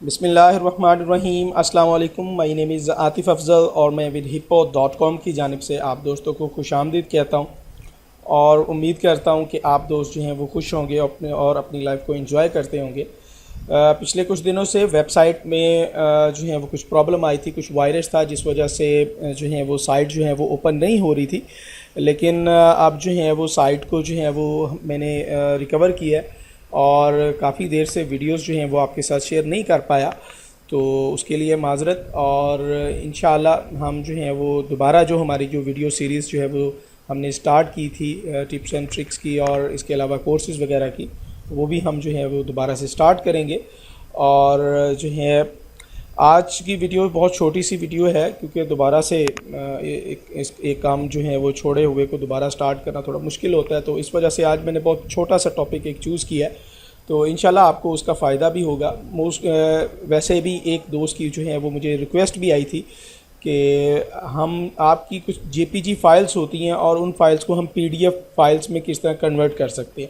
बिस्मिल्लाहिर्रहमानिर्रहीम। अस्सलाम वालेकुम। My name is Atif Afzal और मैं vidhippo.com की जानिब से आप दोस्तों को खुशामदीद कहता हूँ और उम्मीद करता हूँ कि आप दोस्त जो हैं वो खुश होंगे अपनी लाइफ को एंजॉय करते होंगे। पिछले कुछ दिनों से वेबसाइट में जो है वो कुछ प्रॉब्लम आई थी, कुछ वायरस था जिस वजह से जो है वो साइट जो है वो ओपन नहीं हो रही थी। लेकिन अब जो है वो साइट को जो है वो मैंने रिकवर किया और काफ़ी देर से वीडियोस जो हैं वो आपके साथ शेयर नहीं कर पाया, तो उसके लिए माज़रत। और इंशाअल्लाह हम जो हैं वो दोबारा जो हमारी जो वीडियो सीरीज़ जो है वो हमने स्टार्ट की थी टिप्स एंड ट्रिक्स की और इसके अलावा कोर्सेज़ वगैरह की, वो भी हम जो है वो दोबारा से स्टार्ट करेंगे। और जो है आज की वीडियो बहुत छोटी सी वीडियो है क्योंकि दोबारा से एक काम जो है वो छोड़े हुए को दोबारा स्टार्ट करना थोड़ा मुश्किल होता है, तो इस वजह से आज मैंने बहुत छोटा सा टॉपिक एक चूज़ किया है, तो इंशाल्लाह आपको उसका फ़ायदा भी होगा। वैसे भी एक दोस्त की जो है वो मुझे रिक्वेस्ट भी आई थी कि हम आपकी कुछ JPG फ़ाइल्स होती हैं और उन फाइल्स को हम PDF फाइल्स में किस तरह कन्वर्ट कर सकते हैं।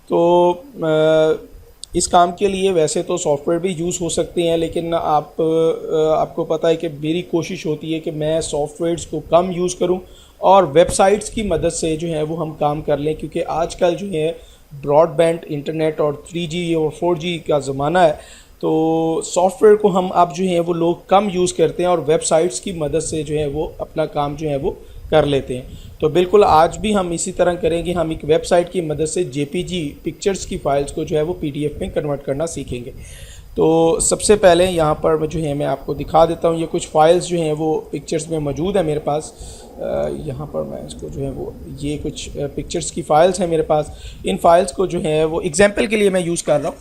तो इस काम के लिए वैसे तो सॉफ्टवेयर भी यूज़ हो सकते हैं, लेकिन आपको पता है कि मेरी कोशिश होती है कि मैं सॉफ्टवेयर्स को कम यूज़ करूं और वेबसाइट्स की मदद से जो है वो हम काम कर लें, क्योंकि आजकल जो है ब्रॉडबैंड इंटरनेट और 3G और 4G का ज़माना है। तो सॉफ्टवेयर को हम अब जो है वो लोग कम यूज़ करते हैं और वेबसाइट्स की मदद से जो है वो अपना काम जो है वो कर लेते हैं। तो बिल्कुल आज भी हम इसी तरह करेंगे, हम एक वेबसाइट की मदद से JPG पिक्चर्स की फ़ाइल्स को जो है वो PDF में कन्वर्ट करना सीखेंगे। तो सबसे पहले यहाँ पर जो है मैं आपको दिखा देता हूँ, ये कुछ फ़ाइल्स जो हैं वो पिक्चर्स में मौजूद है मेरे पास। यहाँ पर मैं इसको जो है वो ये कुछ पिक्चर्स की फ़ाइल्स हैं मेरे पास। इन फ़ाइल्स को जो है वो एग्जाम्पल के लिए मैं यूज़ कर रहा हूँ,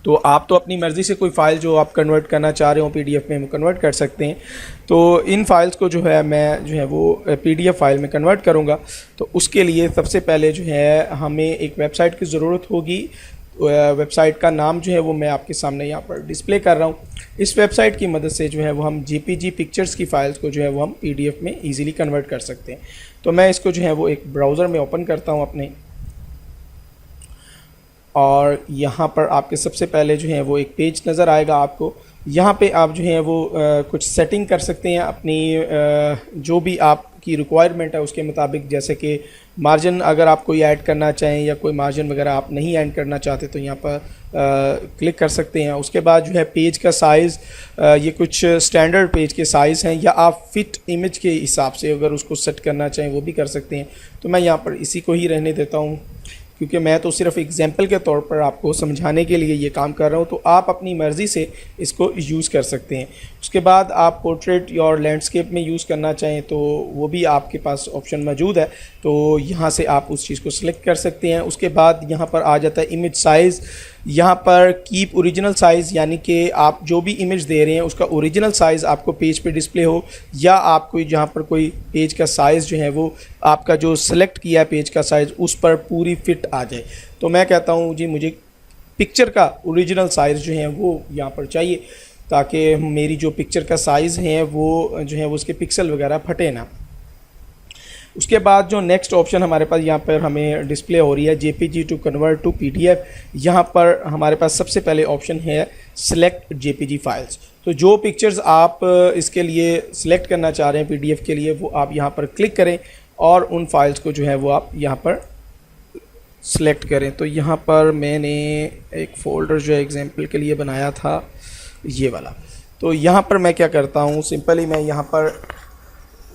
तो आप तो अपनी मर्ज़ी से कोई फ़ाइल जो आप कन्वर्ट करना चाह रहे हो PDF में वो कन्वर्ट कर सकते हैं। तो इन फाइल्स को जो है मैं जो है वो PDF फ़ाइल में कन्वर्ट करूँगा। तो उसके लिए सबसे पहले जो है हमें एक वेबसाइट की ज़रूरत होगी। वेबसाइट का नाम जो है वो मैं आपके सामने यहाँ पर डिस्प्ले कर रहा हूँ। इस वेबसाइट की मदद से जो है वो हम JPG पिक्चर्स की फ़ाइल्स को जो है वो हम PDF में ईज़िली कन्वर्ट कर सकते हैं। तो मैं इसको जो है वो एक ब्राउज़र में ओपन करता हूँ अपने, और यहाँ पर आपके सबसे पहले जो है वो एक पेज नज़र आएगा आपको। यहाँ पे आप जो है वो कुछ सेटिंग कर सकते हैं अपनी जो भी आपकी रिक्वायरमेंट है उसके मुताबिक, जैसे कि मार्जिन अगर आप कोई ऐड करना चाहें या कोई मार्जिन वगैरह आप नहीं ऐड करना चाहते तो यहाँ पर क्लिक कर सकते हैं। उसके बाद जो है पेज का साइज़, ये कुछ स्टैंडर्ड पेज के साइज़ हैं, या आप फिट इमेज के हिसाब से अगर उसको सेट करना चाहें वो भी कर सकते हैं। तो मैं यहाँ पर इसी को ही रहने देता हूँ क्योंकि मैं तो सिर्फ एग्जाम्पल के तौर पर आपको समझाने के लिए ये काम कर रहा हूँ। तो आप अपनी मर्ज़ी से इसको यूज़ कर सकते हैं। उसके बाद आप पोर्ट्रेट और लैंडस्केप में यूज़ करना चाहें तो वो भी आपके पास ऑप्शन मौजूद है, तो यहाँ से आप उस चीज़ को सिलेक्ट कर सकते हैं। उसके बाद यहाँ पर आ जाता है इमेज साइज़। यहाँ पर कीप ओरिजिनल साइज़, यानी कि आप जो भी इमेज दे रहे हैं उसका ओरिजिनल साइज़ आपको पेज पे डिस्प्ले हो, या आपको जहाँ पर कोई पेज का साइज़ जो है वो आपका जो सिलेक्ट किया पेज का साइज़ उस पर पूरी फिट आ जाए। तो मैं कहता हूँ जी मुझे पिक्चर का ओरिजिनल साइज़ जो है वो यहाँ पर चाहिए, ताकि मेरी जो पिक्चर का साइज़ है वो जो है वो उसके पिक्सल वगैरह फटे ना। उसके बाद जो नेक्स्ट ऑप्शन हमारे पास यहाँ पर हमें डिस्प्ले हो रही है JPG to convert to PDF। यहाँ पर हमारे पास सबसे पहले ऑप्शन है सिलेक्ट JPG फाइल्स। तो जो पिक्चर्स आप इसके लिए सिलेक्ट करना चाह रहे हैं PDF के लिए, वो आप यहाँ पर क्लिक करें और उन फाइल्स को जो है वो आप यहाँ पर सिलेक्ट करें। तो यहाँ पर मैंने एक फ़ोल्डर जो है एग्जाम्पल के लिए बनाया था ये वाला। तो यहाँ पर मैं क्या करता हूँ, सिंपली मैं यहाँ पर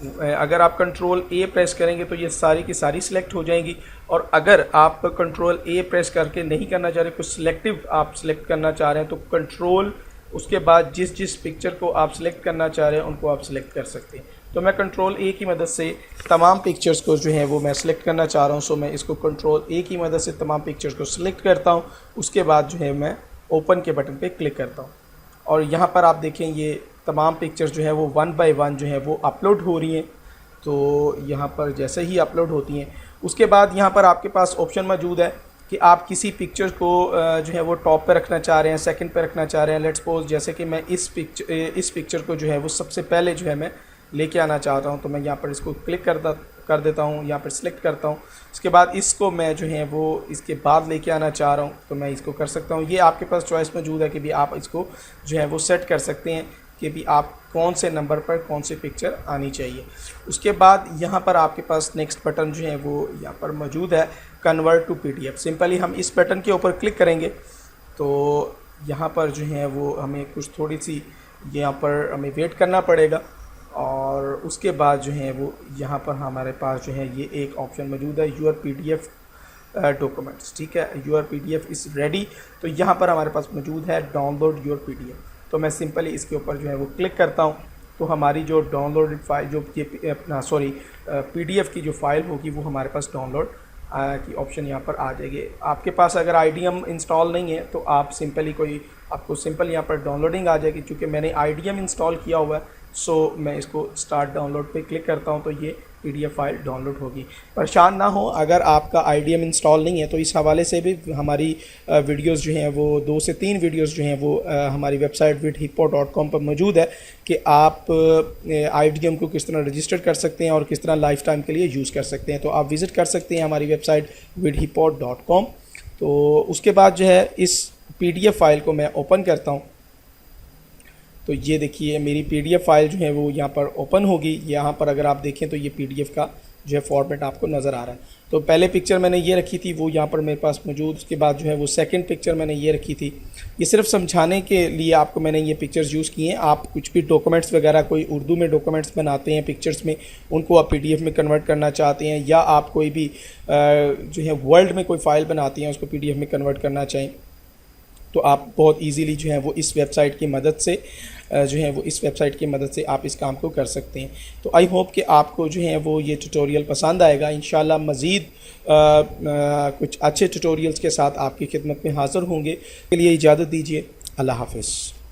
अगर आप Ctrl A प्रेस करेंगे तो ये सारी की सारी सिलेक्ट हो जाएंगी, और अगर आप Ctrl A प्रेस करके नहीं करना चाह रहे, कुछ सिलेक्टिव आप सिलेक्ट करना चाह रहे हैं, तो कंट्रोल उसके बाद जिस पिक्चर को आप सिलेक्ट करना चाह रहे हैं उनको आप सिलेक्ट कर सकते हैं। तो मैं Ctrl A की मदद से तमाम पिक्चर्स को जो है वो मैं सिलेक्ट करना चाह रहा हूँ, सो मैं इसको Ctrl A की मदद से तमाम पिक्चर्स को सिलेक्ट करता हूँ। उसके बाद जो है मैं ओपन के बटन पे क्लिक करता हूँ, और यहाँ पर आप देखें ये तमाम पिक्चर्स जो है वो 1 बाय 1 जो है वो अपलोड हो रही हैं। तो यहाँ पर जैसे ही अपलोड होती हैं उसके बाद यहाँ पर आपके पास ऑप्शन मौजूद है कि आप किसी पिक्चर को जो है वो टॉप पे रखना चाह रहे हैं, सेकंड पे रखना चाह रहे हैं। लेट्स सपोज जैसे कि मैं इस पिक्चर को जो है वो सबसे पहले जो है मैं लेके आना चाहता हूँ, तो मैं यहाँ पर इसको क्लिक कर देता हूँ, यहाँ पर सिलेक्ट करता हूँ। उसके बाद इसको मैं जो है वो इसके बाद लेके आना चाह रहा हूँ तो मैं इसको कर सकता हूँ। ये आपके पास चॉइस मौजूद है कि भी आप इसको जो है वो सेट कर सकते हैं कि भी आप कौन से नंबर पर कौन सी पिक्चर आनी चाहिए। उसके बाद यहाँ पर आपके पास नेक्स्ट बटन जो है वो यहाँ पर मौजूद है, कन्वर्ट टू PDF। सिंपली हम इस बटन के ऊपर क्लिक करेंगे तो यहाँ पर जो है वो हमें कुछ थोड़ी सी यहाँ पर हमें वेट करना पड़ेगा और उसके बाद जो है वो यहाँ पर हमारे पास जो है ये एक ऑप्शन मौजूद है, योर PDF डॉक्यूमेंट्स। ठीक है, योर PDF इज़ रेडी। तो यहाँ पर हमारे पास मौजूद है डाउनलोड योर PDF। तो मैं सिंपली इसके ऊपर जो है वो क्लिक करता हूँ तो हमारी जो डाउनलोडेड फाइल जो ये अपना PDF की जो फाइल होगी वो हमारे पास डाउनलोड की ऑप्शन यहाँ पर आ जाएगी। आपके पास अगर IDM इंस्टॉल नहीं है तो आप सिंपली आपको सिंपल यहाँ पर डाउनलोडिंग आ जाएगी। क्योंकि मैंने IDM इंस्टॉल किया हुआ है सो मैं इसको स्टार्ट डाउनलोड पे क्लिक करता हूँ तो ये PDF फाइल डाउनलोड होगी। परेशान ना हो, अगर आपका IDM इंस्टॉल नहीं है तो इस हवाले से भी हमारी वीडियोस जो हैं वो 2 से 3 वीडियोस जो हैं वो हमारी वेबसाइट vidhippo.com पर मौजूद है कि आप IDM को किस तरह रजिस्टर कर सकते हैं और किस तरह लाइफ टाइम के लिए यूज़ कर सकते हैं। तो आप विज़िट कर सकते हैं हमारी वेबसाइट vidhippo.com। तो उसके बाद जो है इस PDF फाइल को मैं ओपन करता हूँ तो ये देखिए मेरी PDF फाइल जो है वो यहाँ पर ओपन होगी। यहाँ पर अगर आप देखें तो ये PDF का जो है फॉर्मेट आपको नज़र आ रहा है। तो पहले पिक्चर मैंने ये रखी थी वो यहाँ पर मेरे पास मौजूद। उसके बाद जो है वो सेकंड पिक्चर मैंने ये रखी थी। ये सिर्फ समझाने के लिए आपको मैंने ये पिक्चर्स यूज़ किए हैं। आप कुछ भी डॉक्यूमेंट्स वगैरह कोई उर्दू में डॉक्यूमेंट्स बनाते हैं पिक्चर्स में, उनको आप PDF में कन्वर्ट करना चाहते हैं, या आप कोई भी जो है वर्ल्ड में कोई फ़ाइल बनाती हैं उसको PDF में कन्वर्ट करना चाहें तो आप बहुत इजीली जो है वो इस वेबसाइट की मदद से आप इस काम को कर सकते हैं। तो आई होप कि आपको जो है वो ये ट्यूटोरियल पसंद आएगा। इंशाल्लाह मज़ीद कुछ अच्छे ट्यूटोरियल्स के साथ आपकी खिदमत में हाज़िर होंगे। के लिए इजाज़त दीजिए। अल्लाह हाफ़िज़।